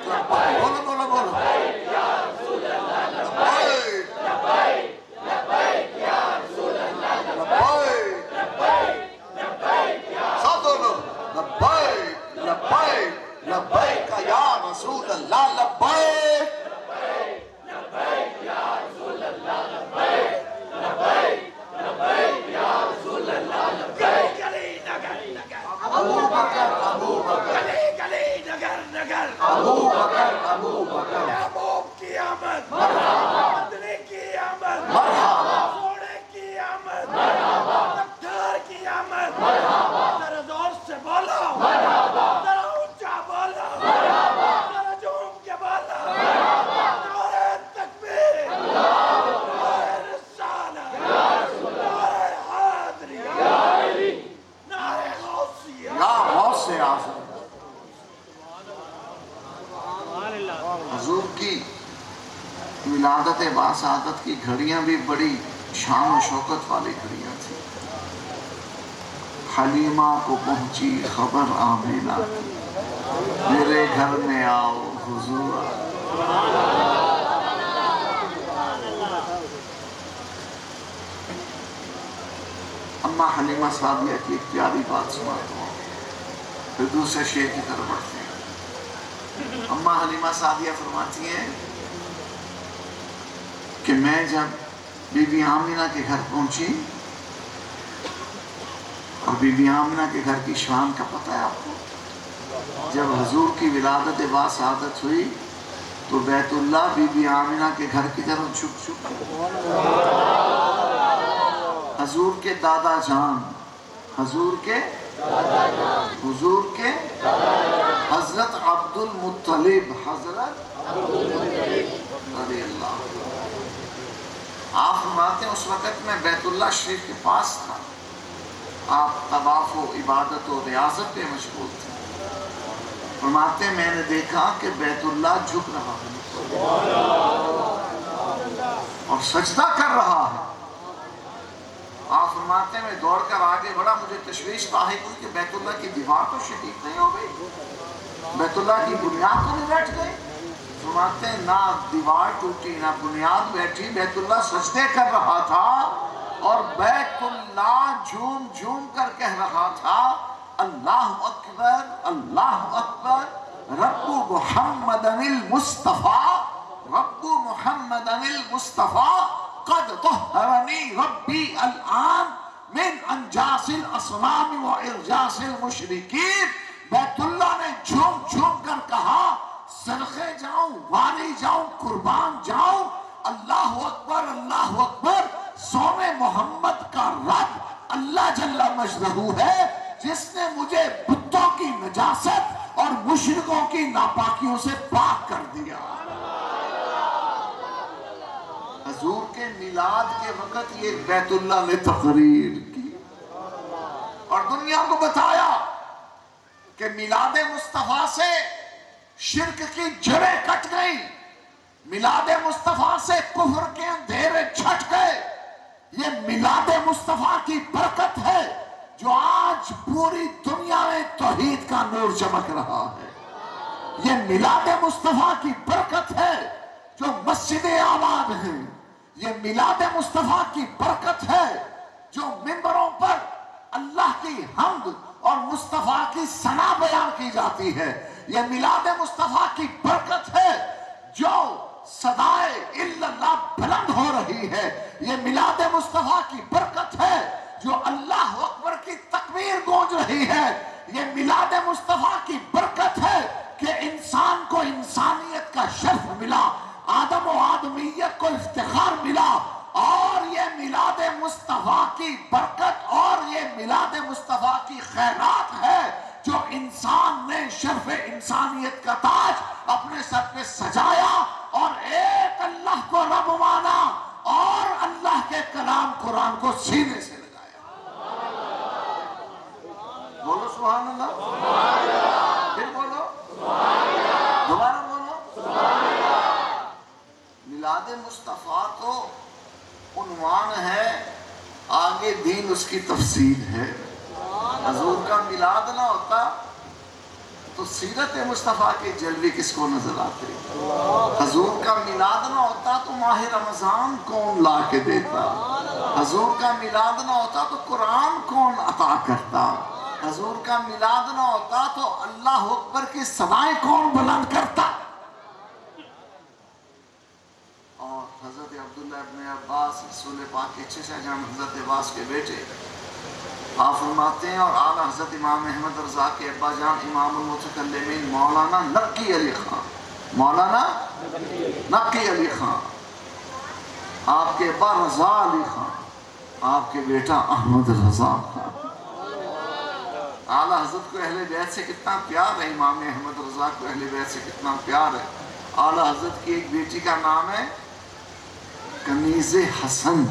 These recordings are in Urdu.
بولو بولو بولو سب بولو لبیک لبیک لبیک یا رسول اللہ لبیک ابو بکر ابو بکر ابو بکر ابو بکر محبوب کی آمد مرحبا مدنی کی آمد مرحبا سونے کی آمد دکتر کی آمد ذرا زور سے بولو ذرا اونچا بولو ذرا جھوم کے بولو نعرہ تکبیر نعرہ رسالہ نعرہ حیدری نعرہ غوثیہ یا غوث اعظم حضور کی ولادت باسعادت کی گھڑیاں بھی بڑی شان و شوکت والی گھڑیاں تھیں حلیمہ کو پہنچی خبر آمینہ میرے گھر میں آؤ حضور اماں حلیمہ سعدیہ کی ایک پیاری بات سناتا ہوں پھر دوسرے شعر کی طرف بڑھتے ہیں اماں حلیمہ سعدیہ فرماتی ہیں کہ میں جب بی بی آمنہ کے گھر پہنچی اور بی بی آمنہ کے گھر کی شان کا پتہ ہے آپ کو جب حضور کی ولادت باسعادت ہوئی تو بیت اللہ بی بی آمنہ کے گھر کی طرف جھک جھک حضور کے دادا جان حضور کے حضرت عبد المطلب حضرت رضی اللہ آپ فرماتے ہیں اس وقت میں بیت اللہ شریف کے پاس تھا آپ طواف و عبادت و ریاضت پہ مشغول تھے فرماتے ہیں میں نے دیکھا کہ بیت اللہ جھک رہا ہے اور سجدہ کر رہا ہے آپ فرماتے ہیں میں دوڑ کر آگے بڑھا مجھے تشویش لاحق ہوئی کہ بیت اللہ کی دیوار تو شہید نہیں ہو گئی بیت اللہ کی بنیاد تو نہیں بیٹھ گئی فرماتے ہیں نہ دیوار ٹوٹی نہ بنیاد بیٹھی بیت اللہ سجدے کر رہا تھا اور بیت اللہ جھوم جھوم کر کہہ رہا تھا اللہ اکبر رب محمد المصطفیٰ رب محمد المصطفیٰ قد طہرنی ربی الآن من انجاس الاصنام و ارجاس المشرکین بیت اللہ نے جھوم جھوم کر کہا صدقے جاؤں واری جاؤں قربان جاؤں اللہ اکبر سوم محمد کا رب اللہ جل مجدہ ہے جس نے مجھے بتوں کی نجاست اور مشرکوں کی ناپاکیوں سے پاک کر دیا حضور کے میلاد کے وقت یہ بیت اللہ نے تقریر کی اور دنیا کو بتایا کہ میلاد مصطفیٰ سے شرک کی جڑیں کٹ گئی میلاد مصطفیٰ سے کفر کے اندھیرے چھٹ گئے یہ میلاد مصطفیٰ کی برکت ہے جو آج پوری دنیا میں توحید کا نور چمک رہا ہے یہ میلاد مصطفیٰ کی برکت ہے جو مسجدیں آباد ہیں یہ میلاد مصطفیٰ کی برکت ہے جو منبروں پر اللہ کی حمد اور مصطفیٰ کی ثنا بیان کی جاتی ہے یہ میلاد مصطفیٰ کی برکت ہے جو صدائے اللہ بلند ہو رہی ہے یہ میلاد مصطفیٰ کی برکت ہے جو اللہ اکبر کی تکبیر گونج رہی ہے یہ میلاد مصطفیٰ کی برکت ہے کہ انسان کو انسانیت کا شرف ملا آدم و آدمیت کو افتخار ملا اور یہ میلاد مصطفیٰ کی برکت اور یہ میلاد مصطفیٰ کی خیرات ہے جو انسان نے شرف انسانیت کا تاج اپنے سر پہ سجایا اور ایک اللہ کو رب مانا اور اللہ کے کلام قرآن کو سینے سے لگایا بولو سبحان اللہ پھر بولو دوبارہ بولو میلاد مصطفیٰ تو عنوان ہے آگے دین اس کی تفصیل ہے حضور کا میلاد نہ ہوتا تو سیرت مصطفیٰ کے جلوے کس کو نظر آتے؟ حضور کا میلاد نہ ہوتا تو ماہ رمضان کون لا کے دیتا؟ حضور کا میلاد نہ ہوتا تو قرآن کون عطا کرتا؟ حضور کا میلاد نہ ہوتا تو اللہ اکبر کی صدائیں کون بلند کرتا؟ اور حضرت عبداللہ ابن عباس رسول پاک کے چچا جان حضرت عباس کے بیٹے آپ فرماتے ہیں، اور اعلیٰ حضرت امام احمد رضا کے ابا جان امام المتکلمین مولانا نقی علی خان، مولانا نقی علی خان، آپ کے ابا رضا علی خان، آپ کے بیٹا احمد رضا خان۔ اعلیٰ حضرت کو اہل بیت سے کتنا پیار ہے، امام احمد رضا کو اہل بیت سے کتنا پیار ہے۔ اعلیٰ حضرت کی ایک بیٹی کا نام ہے کنیز حسن،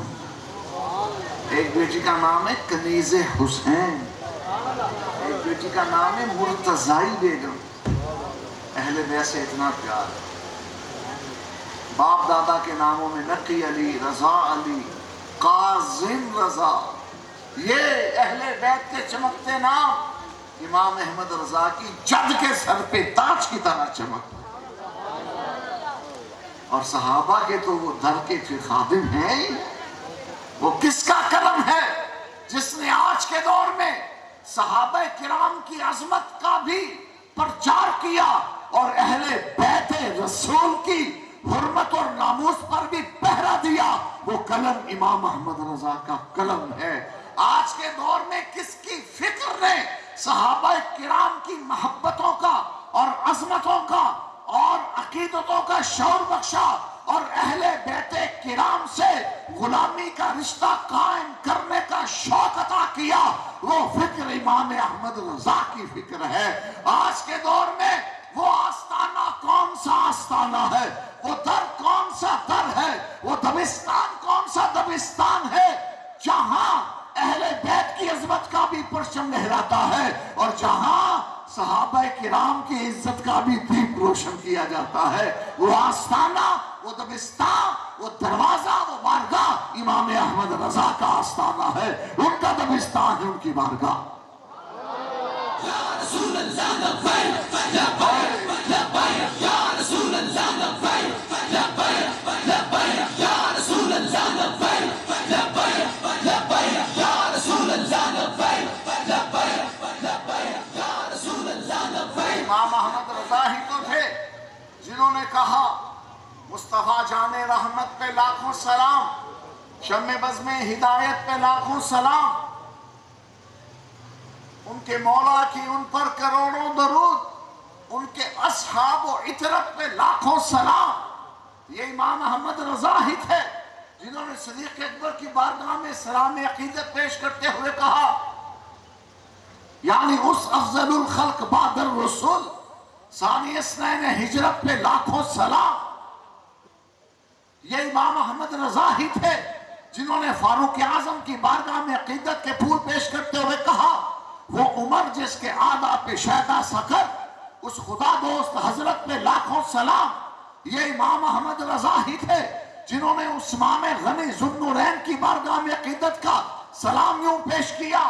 ایک بیٹی کا نام ہے کنیز حسین، ایک بیٹی کا نام ہے مرتضائی بیگم۔ اہل بیت سے اتنا پیار ہے۔ باپ دادا کے ناموں میں نقی علی، رضا علی، قاسم رضا، یہ اہل بیت کے چمکتے نام امام احمد رضا کی جد کے سر پہ تاج کی طرح چمکتے، اور صحابہ کے تو وہ در کے خادم ہیں۔ وہ کس کا کرم ہے جس نے آج کے دور میں صحابہ کرام کی عظمت کا بھی پرچار کیا اور اہل بیت رسول کی حرمت اور ناموس پر بھی پہرا دیا؟ وہ قلم امام احمد رضا کا قلم ہے۔ آج کے دور میں کس کی فکر نے صحابہ کرام کی محبتوں کا اور عظمتوں کا اور عقیدتوں کا شعور بخشا اور اہل بیت کرام سے غلامی کا رشتہ قائم کرنے کا شوق عطا کیا؟ وہ فکر امام احمد رضا کی فکر ہے۔ آج کے دور میں وہ آستانہ کون سا آستانہ ہے، وہ در کون سا در ہے، وہ دبستان کون سا دبستان ہے جہاں اہل بیت کی عظمت کا بھی پرچم لہراتا ہے اور جہاں صحابہ کرام کی عزت کا بھی دیپ روشن کیا جاتا ہے؟ وہ آستانہ، وہ دبستان، وہ دروازہ، وہ بارگاہ امام احمد رضا کا آستانہ ہے، ان کا دبستان ہے، ان کی بارگاہ۔ یا رسول اللہ لبیک لبیک لبیک، یا رسول اللہ لبیک لبیک لبیک، یا رسول اللہ لبیک لبیک لبیک، یا رسول اللہ لبیک لبیک لبیک، یا رسول اللہ لبیک۔ امام احمد رضا ہی تو تھے جنہوں نے کہا مصطفیٰ جان رحمت پہ لاکھوں سلام، شمع بزم ہدایت پہ لاکھوں سلام، ان کے مولا کی ان پر کروڑوں درود، ان کے اصحاب و عطرت پہ لاکھوں سلام۔ یہ امام احمد رضا ہی تھے جنہوں نے صدیق اکبر کی بارگاہ میں سلام عقیدت پیش کرتے ہوئے کہا، یعنی اس افضل الخلق بعد الرسول ثانی اثنین ہجرت پہ لاکھوں سلام۔ یہ امام احمد رضا ہی تھے جنہوں نے فاروق اعظم کی بارگاہ میں عقیدت کے پھول پیش کرتے ہوئے کہا، وہ عمر جس کے آدھا پہ شیدا سکر، اس خدا دوست حضرت پہ لاکھوں سلام۔ یہ امام احمد رضا ہی تھے جنہوں نے عثمان غنی ذوالنورین کی بارگاہ میں عقیدت کا سلام یوں پیش کیا،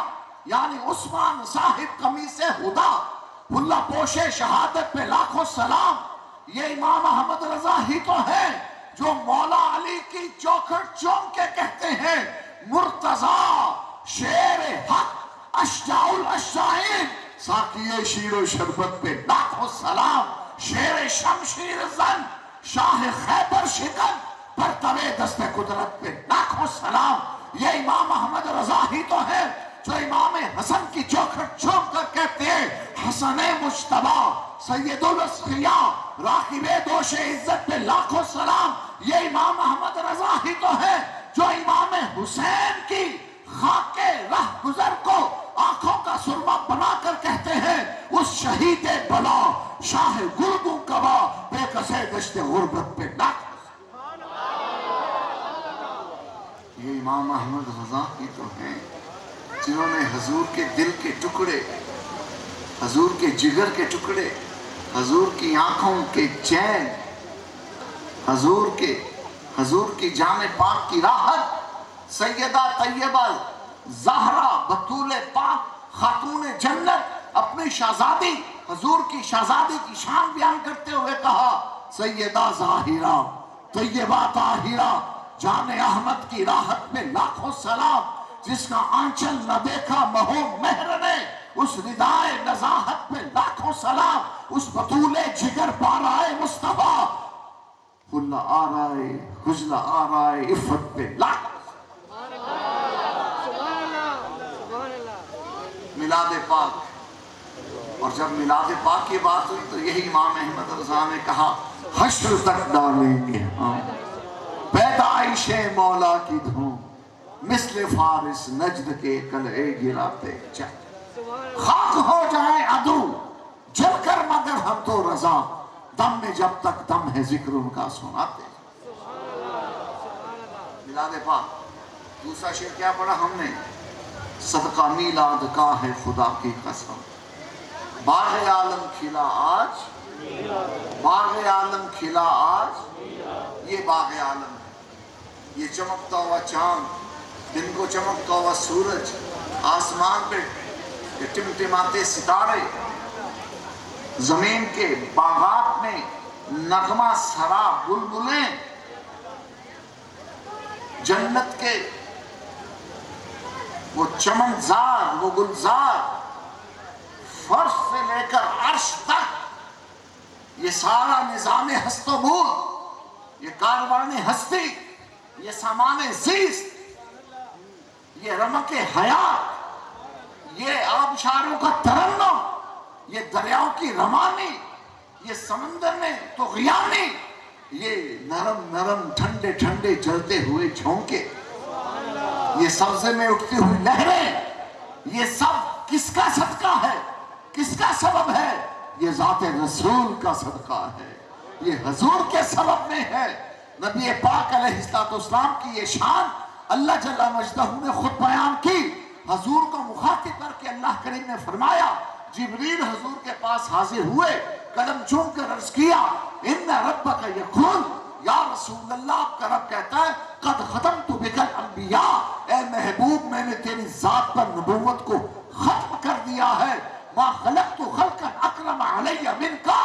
یعنی عثمان صاحب قمیص ہدا، اللہ پوش شہادت پہ لاکھوں سلام۔ یہ امام احمد رضا ہی تو ہے جو مولا علی کی چوکھٹ چوم کے کہتے ہیں، مرتضیٰ شیر حق اشجاع الاشجاعین، ساقی شیر و شربت پہ لاکھوں سلام۔ شیر شمشیر زن، شاہ خیبر شکن، پرتوے دست قدرت پہ لاکھوں سلام۔ یہ امام احمد رضا ہی تو ہے جو امام حسن کی چوکھٹ چوم کر کہتے ہیں، حسن مجتبی سید الاسقیاء راکب دوش عزت پہ لاکھوں سلام۔ یہ امام احمد رضا ہی تو ہے جو امام حسین کی خاک رہ گزر کو آنکھوں کا سرما بنا کر کہتے ہیں، اس شہید بلا شاہ گردوں کبا بے کسے دشت غربت پہ لاکھوں۔ یہ امام احمد رضا ہی تو ہیں جنہوں نے حضور کے دل کے ٹکڑے، حضور کے جگر کے ٹکڑے، حضور کی آنکھوں کے چین، حضور کی جان پاک کی راحت، سیدہ طیبہ زہرا بطول پاک خاتون جنت اپنی شہزادی حضور کی شہزادی کی شان بیان کرتے ہوئے کہا سیدہ ظاہرہ طیبہ طاہرہ جان احمد کی راحت میں لاکھوں سلام، جس کا آنچل نہ دیکھا مہو مہر نے، اس ردائے نزاہت پہ لاکھوں سلام، اس بطول جگر پارائے مصطفیٰ، خلا آرائے خجل آرائے عفت پہ لاکھوں میلاد پاک۔ اور جب میلاد پاک کی بات ہوئی تو یہی امام احمد رضا نے کہا حشر تک ڈالیں گے ہم پیدائش مولا کی دھوم، مثل فارس نجد کے قلعے گراتے چل، خاک ہو جائیں عدو جل کر مگر ہم تو رضا، دم میں جب تک دم ہے ذکر ان کا سناتے۔ میلاد پاک دوسرا شعر کیا پڑھا ہم نے؟ صدقہ میلاد کا ہے خدا کی قسم، باغ عالم کھلا آج، باغ عالم کھلا آج، یہ باغ عالم ہے، یہ چمکتا ہوا چاند، دن کو چمکتا ہوا سورج، آسمان پہ ٹمٹماتے ستارے، زمین کے باغات میں نغمہ سرا بلبلیں، جنت کے وہ چمنزار وہ گلزار، فرش سے لے کر عرش تک یہ سارا نظام ہست و بود، یہ کاروان ہستی، یہ سامان زیست، یہ رمق حیات، یہ آبشاروں کا ترنم، یہ دریاؤں کی روانی، یہ سمندر میں طغیانی، یہ نرم نرم ٹھنڈے ٹھنڈے جلتے ہوئے جھونکے، یہ سبزے میں اٹھتی ہوئی لہریں، یہ سب کس کا صدقہ ہے؟ کس کا سبب ہے؟ یہ ذات رسول کا صدقہ ہے، یہ حضور کے سبب میں ہے۔ نبی پاک علیہ السلام کی یہ شان اللہ جل مجدہ نے خود بیان کی۔ حضور کو مخاطب کر کے اللہ کریم نے فرمایا، جبریل حضور کے پاس حاضر ہوئے، قدم چوم کر عرض کیا ان ربک یقول، یا رسول اللہ آپ کا رب کہتا ہے قد ختمت بک الانبیاء، اے محبوب میں نے تیری ذات پر نبوت کو ختم کر دیا ہے، ما خلقت خلقا اکرم علی منکا،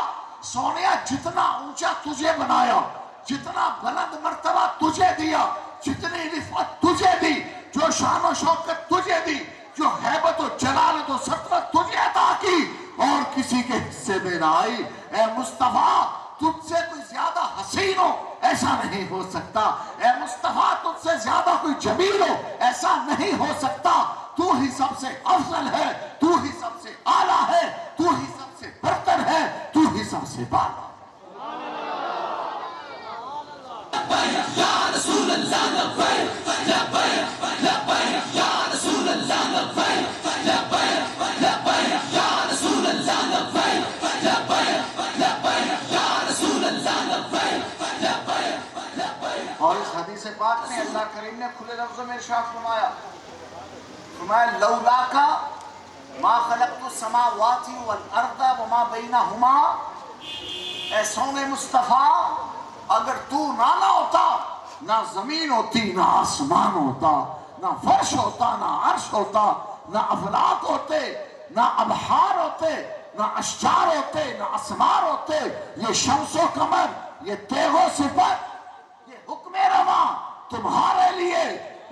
سونیا جتنا اونچا تجھے بنایا، جتنا بلند مرتبہ تجھے دیا، جتنی رفعت تجھے دی، جو شان و شوکت تجھے دی، جو حیبت و جلالت و سطوت تجھے عطا کی، اور کسی کے حصے میں نہ آئی۔ اے مصطفیٰ تجھ سے کوئی زیادہ حسین ہو ایسا نہیں ہو سکتا، اے مصطفیٰ تجھ سے زیادہ کوئی جمیل ہو ایسا نہیں ہو سکتا، تو ہی سب سے افضل ہے، تو ہی سب سے اعلیٰ ہے، تو ہی سب سے برتر ہے، تو ہی سب سے بالا۔ یا رسول اللہ لبیک لبیک لبیک، یا رسول اللہ لبیک لبیک لبیک، یا رسول اللہ لبیک لبیک لبیک، یا رسول اللہ لبیک لبیک لبیک۔ اور اس حدیث پاک میں اللہ کریم نے کھلے لفظوں میں ارشاد فرمایا، لولاکا ما خلقت السماوات والارض وما بینہما، اے سونے مصطفیٰ اگر تو نہ ہوتا، نہ زمین ہوتی، نہ آسمان ہوتا، نہ فرش ہوتا، نہ عرش ہوتا، نہ افلاک ہوتے، نہ ابحار ہوتے، نہ اشجار ہوتے، نہ اسمار ہوتے، یہ شمس و قمر، یہ تیغ و صفت، یہ حکم رواں تمہارے لیے،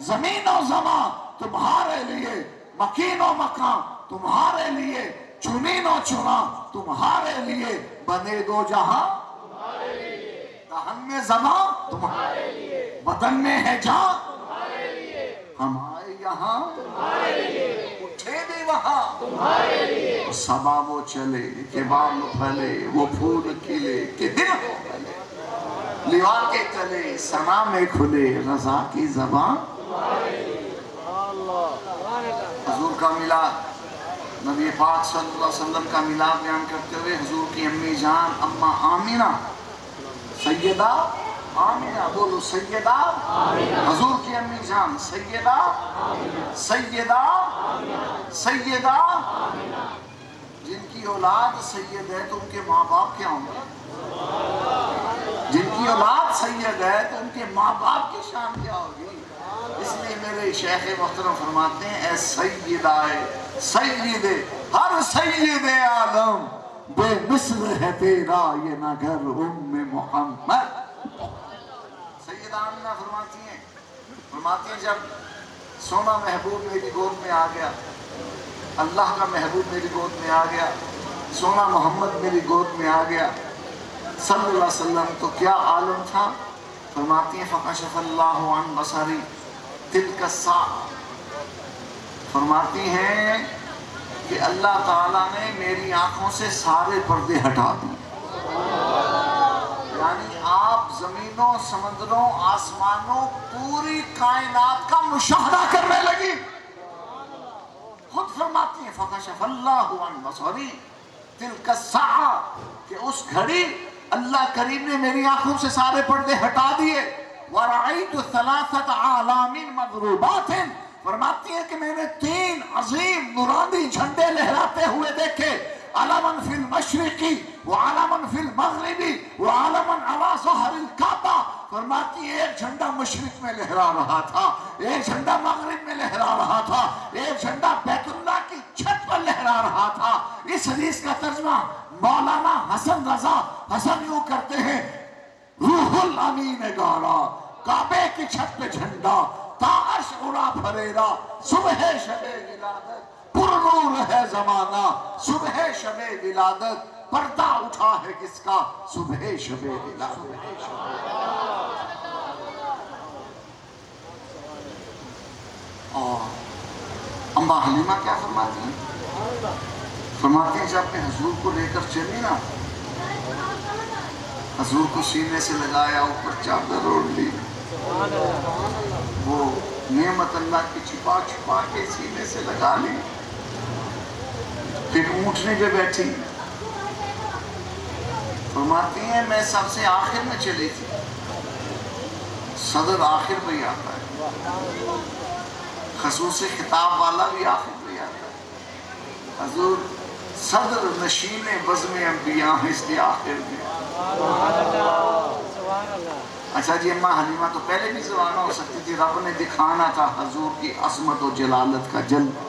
زمین و زمان تمہارے لیے، مکین و مکان تمہارے لیے، چنین و چنا تمہارے لیے، بنے دو جہاں تمہارے لیے، دہن میں زبان تمہارے لیے، بدن میں ہے جان تمہارے لیے، ہم آئے یہاں تمہارے لیے، اٹھے بھی وہاں تمہارے لیے، صبا وہ چلے کہ بال پھلے، وہ پھول کھلے کہ دل ہو پھلے، لیوان کے تلے سنا میں کھلے، رضا کی زبان تمہارے لیے۔ حضور کا میلاد، نبی پاک صلی اللہ علیہ وسلم کا میلاد بیان کرتے ہوئے حضور کی امی جان اماں آمینہ، سیدہ آمینہ، بولو سیدہ آمینہ، حضور کی امی جان سیدہ آمینہ، سیدہ سیدہ آمینہ، جن کی اولاد سید ہے تو ان کے ماں باپ کیا ہوں گے؟ جن کی اولاد سید ہے تو ان کے ماں باپ کی شان کیا ہوگی؟ اس لیے میرے شیخ محترم فرماتے ہیں اے سیدہ سید ہر سید عالم بے مثل ہے تیرا یہ نگر ام محمد. سیدہ آمنہ فرماتی ہیں جب سونا محبوب میری گود میں آ گیا, اللہ کا محبوب میری گود میں آ گیا, سونا محمد میری گود میں آ گیا صلی اللہ علیہ وسلم, تو کیا عالم تھا. فرماتی ہیں فَقَشَفَ اللَّهُ عَنْ بَصَرِي تِلْكَ السَّاعَةِ, فرماتی ہیں کہ اللہ تعالیٰ نے میری آنکھوں سے سارے پردے ہٹا دیے. یعنی آپ زمینوں, سمندروں, آسمانوں, پوری کائنات کا مشاہدہ کرنے لگی. خود فرماتی ہیں فَقَشَفَ اللَّهُ عَنْ بَصَرِي تِلْكَ السَّاعَةِ, کہ اس گھڑی اللہ کریم نے میری آنکھوں سے سارے پردے ہٹا دیے. وَرَعَيْتُ ثَلَاثَةَ عَالَامٍ مَضْرُوبَاتٍ, فرماتی ہے کہ میں نے 3 عظیم نورانی جھنڈے لہراتے ہوئے دیکھے. عَلَمًا فِي الْمَشْرِقِ وَعَلَمًا فِي الْمَغْرِبِ وَعَلَمًا عَلَى ظَهْرِ الْكَعْبَةِ, فرماتی ہے ایک جھنڈا مشرق میں لہرا رہا تھا, ایک جھنڈا مغرب میں لہرا رہا تھا, ایک جھنڈا بیت اللہ کی چھت پر لہرا رہا تھا. اس حدیث کا ترجمہ مولانا حسن رضا حسن یوں کرتے ہیں, روح الامین گارا, کعبے کی چھت پہ جھنڈا, تاش اڑا پھریرا, صبح شب ولادت, پر نور ہے زمانہ, صبح شب ولادت, پردہ اٹھا ہے کس کا, صبح شب ولادت. اور اماں حلیمہ کیا فرماتی ہیں؟ فرماتی ہیں جب اپنے حضور کو لے کر چلی نا, حضور کو سینے سے لگایا, اوپر چادر اوڑھ لی, وہ نعمت اللہ کی چھپا چھپا کے سینے سے لگا لی, پھر اونٹنے پہ بیٹھی. فرماتی ہیں میں سب سے آخر میں چلی تھی, صدر آخر پہ ہی آتا ہے, خصوصی خطاب والا بھی آخر پہ ہی آتا ہے. حضور صدر نشین بزم انبیاء ہیں, اس لیے آخر میں. اچھا جی, اماں حلیمہ تو پہلے بھی زبانہ ہو سکتی تھی, رب نے دکھانا تھا حضور کی عظمت و جلالت کا جلوہ.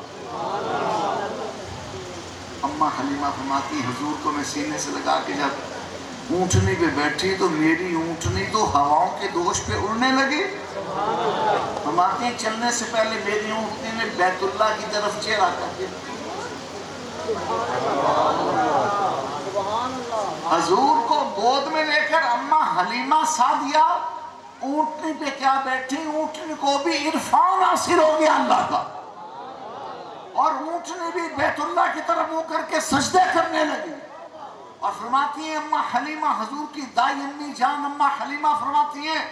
اماں حلیمہ فرماتی حضور کو میں سینے سے لگا کے جب اونٹنی پہ بیٹھی تو میری اونٹنی تو ہواؤں کے دوش پہ اڑنے لگی. فرماتی ہیں چلنے سے پہلے میری اونٹنی نے بیت اللہ کی طرف چہرہ کر کے, حضور کو گود میں لے کر اماں حلیمہ سعدیہ اونٹنی پہ کیا بیٹھی, اونٹنی کو بھی عرفان حاصل ہو گیا اللہ کا, اور اونٹنی بھی بیت اللہ کی طرف منہ کر کے سجدے کرنے لگی. اور فرماتی ہیں اماں حلیمہ, حضور کی دائی امی جان اماں حلیمہ فرماتی ہیں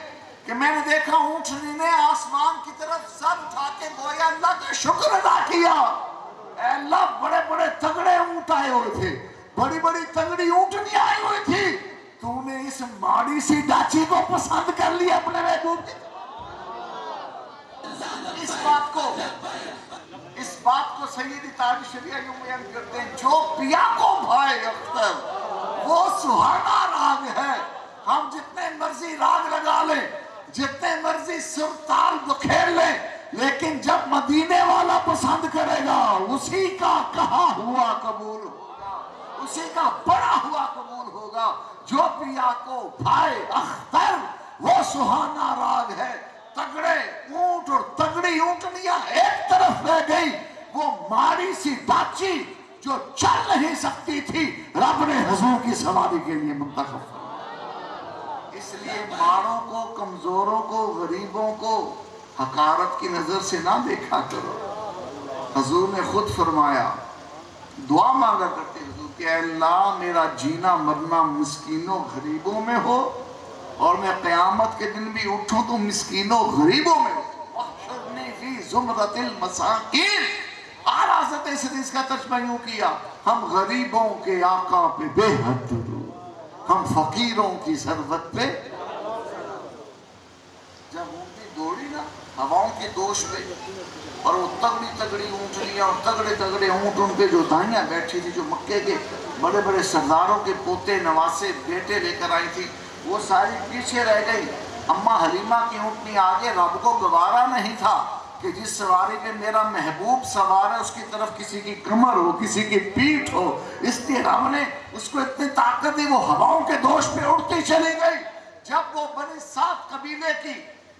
کہ میں نے دیکھا اونٹنی نے آسمان کی طرف سر اٹھا کے گویا اللہ کا شکر ادا کیا. اے اللہ, بڑے بڑے تگڑے اونٹ آئے ہوئے تھے, بڑی بڑی تگڑی اونٹنی آئی ہوئی تھی, تو نے اس ماڑی سی ڈاچی کو پسند کر لیا اپنے محبوب کی. اس بات کو سیدی تاج شریعہ یوں بیان کرتے ہیں, جو پیا کو بھائے اختر وہ سہانا راگ ہے. ہم جتنے مرضی راگ لگا لیں, جتنے مرضی سر تال بکھیر لیں, لیکن جب مدینے والا پسند کرے گا اسی کا کہا ہوا قبول ہوگا, اسی کا بڑا ہوا قبول ہوگا. جو پیا کو بھائے اختر وہ سہانا راگ ہے. تگڑے اونٹ اور تگڑی اونٹنیاں ایک طرف رہ گئی, وہ ماری سی ڈاچی جو چل نہیں سکتی تھی رب نے حضور کی سواری کے لیے منتخب کیا. اس لیے ماروں کو, کمزوروں کو, غریبوں کو حقارت کی نظر سے نہ دیکھا کرو. حضور نے خود فرمایا, دعا مانگا کرتے حضور کہ اے اللہ میرا جینا مرنا مسکینوں غریبوں میں ہو, اور میں قیامت کے دن بھی اٹھوں تو مسکینوں غریبوں میں ہو. وَحْشُرْنِي فِي زُمْرَةِ الْمَسَاكِينِ. اور حضرت اس حدیث کا ترجمہ یوں کیا, ہم غریبوں کے آقا پہ بے حد درود, ہم فقیروں کی ثروت پہ. جب اونٹی دوڑی نا ہواؤں کے دوش پہ, اور وہ تگڑی تگڑی اونٹنیاں اور تگڑے تگڑے اونٹ ان پہ جو دائیاں بیٹھی تھی, جو مکے کے بڑے بڑے سرداروں کے پوتے نواسے بیٹے لے کر آئی تھی, وہ ساری پیچھے رہ گئی. اماں حلیمہ کی اونٹنی آگے رب کو گوارا نہیں تھا, کہ جس سواری پہ میرا محبوب سوار ہے اس کی طرف کسی کی کمر ہو، کسی کی پیٹھ ہو، اس لیے رب نے اس کو اتنی طاقت دی، وہ ہواؤں کے دوش پہ اڑتی چلی گئی۔ جب وہ بنی سعد قبیلے کی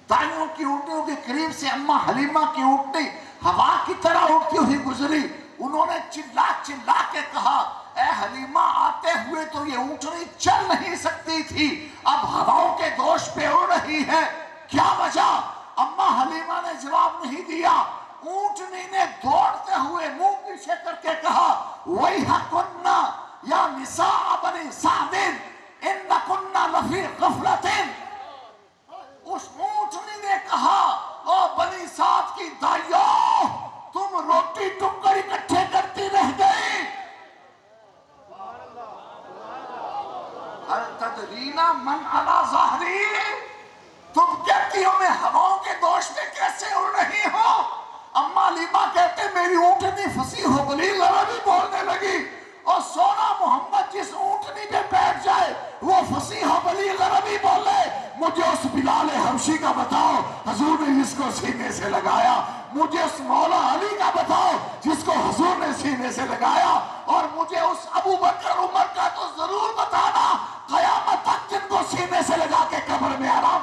دائیوں کی اونٹنیوں کے قریب سے اماں حلیمہ کی اونٹنی ہوا کی طرح اڑتی ہوئی گزری، انہوں نے چلا چلا کے کہا اے حلیمہ آتے ہوئے تو یہ اونٹنی چل نہیں سکتی تھی، اب ہواؤں کے دوش پہ اڑ رہی ہے، کیا وجہ؟ اماں حلیمہ نے جواب نہیں دیا۔ اونٹنی نے دوڑتے ہوئے منہ پیچھے کر کے کہا وَيْحَكُنَّ یا نساء بنی سعد اِنَّكُنَّ لَفِي غَفْلَةٍ۔ اس اونٹنی نے کہا او بنی سعد کی دائیوں، تم روٹی ٹکڑ اکٹھے کرتی رہ گئی۔ هل تدرین من علی ظہری، تم کہتی ہو میں ہواؤں کے دوش میں کیسے اڑ رہی ہوں؟ اماں حلیمہ کہتے میری اونٹنی فصیح و بلیغ عربی بولنے لگی، اور سونا محمد جس اونٹنی پہ بیٹھ جائے وہ فصیح و بلیغ عربی بولے۔ مجھے اس بلال حبشی کا بتاؤ حضور نے جس کو سینے سے لگایا، مجھے اس مولا علی کا بتاؤ جس کو حضور نے سینے سے لگایا، اور مجھے اس ابو بکر عمر کا تو ضرور بتانا قیامت تک جن کو سینے سے لگا کے قبر میں آرام۔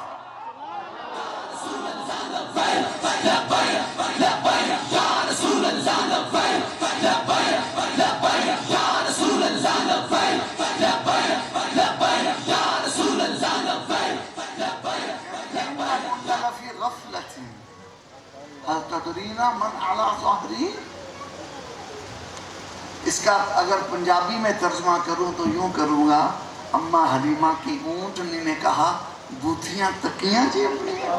هل تدرین من علی ظہری، اس کا اگر پنجابی میں ترجمہ کروں تو یوں کروں گا، اماں حلیمہ کی اونٹنی نے کہا بوتھیاں تکیاں جی اپنیاں،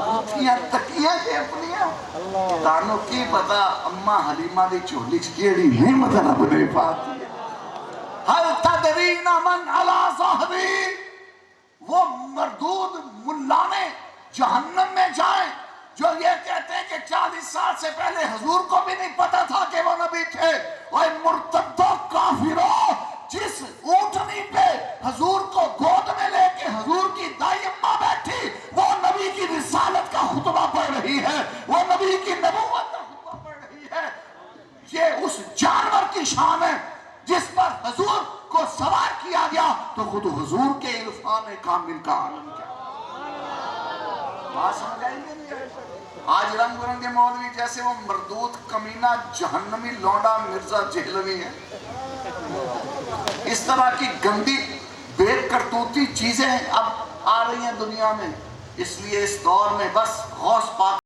بوتھیاں تکیاں جی اپنیاں، تانوں کی پتا اماں حلیمہ دی چولی چکیڑی نعمت رب نے پاتی ہے۔ هل تدرین من علی ظہری، وہ مردود ملانے جہنم میں جائیں جو یہ کہتے ہیں کہ 40 سال سے پہلے حضور کو بھی نہیں پتا تھا کہ وہ نبی تھے۔ اور مرتدو کافروں، جس اونٹنی پہ حضور کو گود میں لے کے حضور کی دائی اماں بیٹھی وہ نبی کی رسالت کا خطبہ پڑھ رہی ہے، وہ نبی کی نبوت کا خطبہ پڑھ رہی ہے، یہ اس جانور کی شان ہے جس پر حضور کو سوار کیا گیا تو خود حضور کے عرفان کامل کا عالم کیا۔ بات سمجھ آئی کہ نہیں؟ آج رنگ برنگے مولوی جیسے وہ مردود کمینہ جہنمی لونڈا مرزا جہلوی ہے، اس طرح کی گندی بے کرتوتی چیزیں اب آ رہی ہیں دنیا میں، اس لیے اس دور میں بس غوث پاک